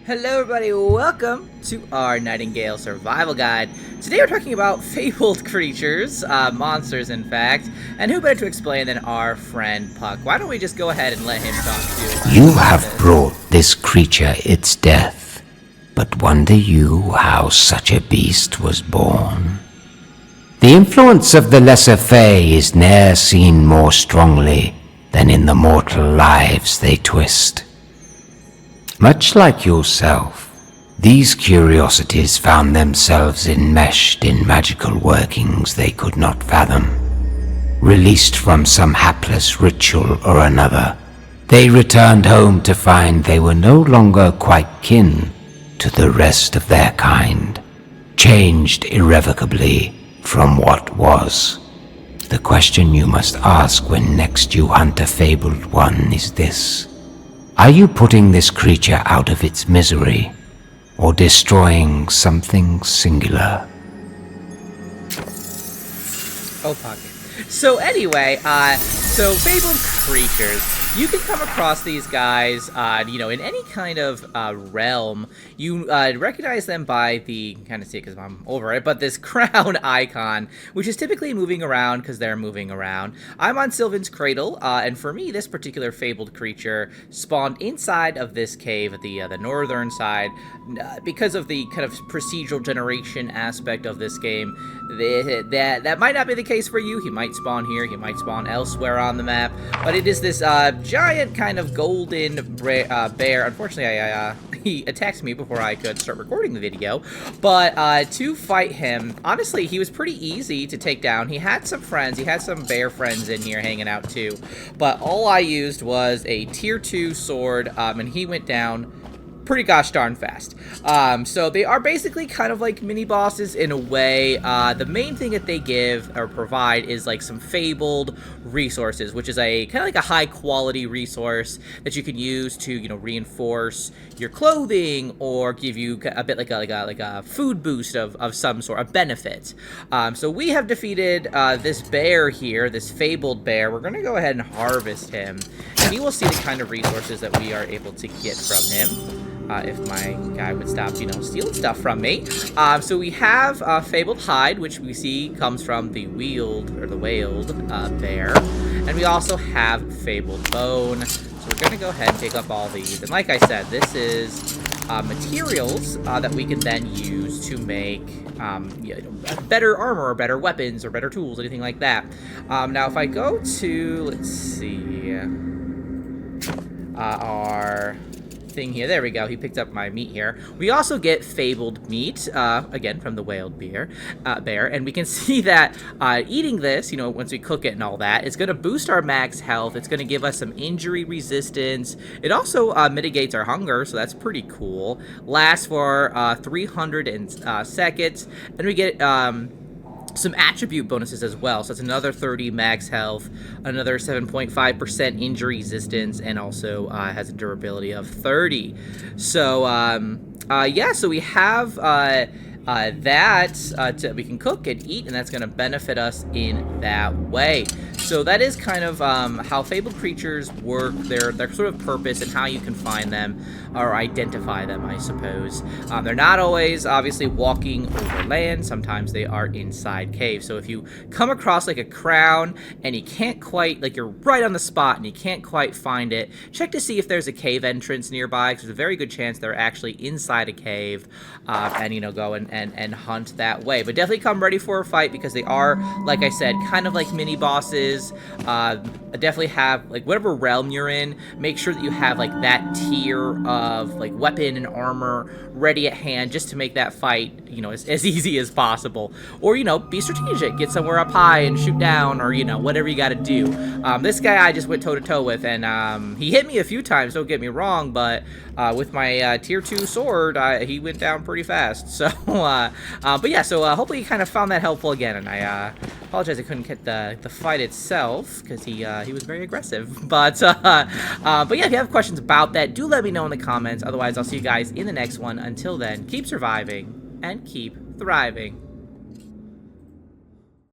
Hello everybody, welcome to our Nightingale survival guide. Today we're talking about fabled creatures, monsters in fact, and who better to explain than our friend Puck. Why don't we just go ahead and let him talk to us. You have brought this creature its death, but wonder you how such a beast was born? The influence of the lesser fae is ne'er seen more strongly than in the mortal lives they twist. Much like yourself, these curiosities found themselves enmeshed in magical workings they could not fathom. Released from some hapless ritual or another, they returned home to find they were no longer quite kin to the rest of their kind, changed irrevocably from what was. The question you must ask when next you hunt a fabled one is this: are you putting this creature out of its misery, or destroying something singular? Oh, Puck. So anyway, so Fabled Creatures. You can come across these guys, in any kind of realm. You recognize them by the, kind of see it because I'm over it, but this crown icon, which is typically moving around because they're moving around. I'm on Sylvan's Cradle, and for me, this particular Fabled Creature spawned inside of this cave at the northern side. Because of the kind of procedural generation aspect of this game, that might not be the case for you. He might spawn here, he might spawn elsewhere on the map, but it is this giant kind of golden bear. Unfortunately, he attacked me before I could start recording the video, but to fight him, honestly, he was pretty easy to take down. He had some friends, he had some bear friends in here hanging out too, but all I used was a tier 2 sword, and he went down pretty gosh darn fast. So they are basically kind of like mini bosses in a way. The main thing that they give or provide is like some fabled resources, which is a kind of like a high quality resource that you can use to reinforce your clothing or give you a bit like a food boost of some sort, a benefit. So we have defeated this bear here, this fabled bear. We're gonna go ahead and harvest him, and you will see the kind of resources that we are able to get from him. If my guy would stop, stealing stuff from me. So we have Fabled Hide, which we see comes from the whaled bear. And we also have Fabled Bone. So we're going to go ahead and take up all these. And like I said, this is materials that we can then use to make better armor or better weapons or better tools, anything like that. Now, if I go to, let's see, our thing here. There we go. He picked up my meat here. We also get fabled meat, again, from the whaled bear, and we can see that eating this, once we cook it and all that, it's going to boost our max health. It's going to give us some injury resistance. It also mitigates our hunger, so that's pretty cool. Lasts for 300 seconds, and we get some attribute bonuses as well. So that's another 30 max health, another 7.5% injury resistance, and also has a durability of 30. So yeah, so we have that we can cook and eat, and that's going to benefit us in that way. So that is kind of how Fabled Creatures work, their sort of purpose, and how you can find them or identify them, I suppose. They're not always obviously walking over land. Sometimes they are inside caves. So if you come across like a crown and you can't quite, like you're right on the spot and you can't quite find it, check to see if there's a cave entrance nearby, because there's a very good chance they're actually inside a cave, and go and hunt that way. But definitely come ready for a fight, because they are, like I said, kind of like mini bosses. Definitely have, like, whatever realm you're in, make sure that you have like that tier of like weapon and armor ready at hand, just to make that fight as easy as possible. Or be strategic, get somewhere up high and shoot down, or whatever you got to do. This guy I just went toe to toe with, and he hit me a few times, don't get me wrong, but with my tier 2 sword, he went down pretty fast. So but yeah, so hopefully you kind of found that helpful again. And I apologize I couldn't get the fight itself, because he was very aggressive. But yeah, if you have questions about that, do let me know in the comments. Otherwise, I'll see you guys in the next one. Until then, keep surviving and keep thriving.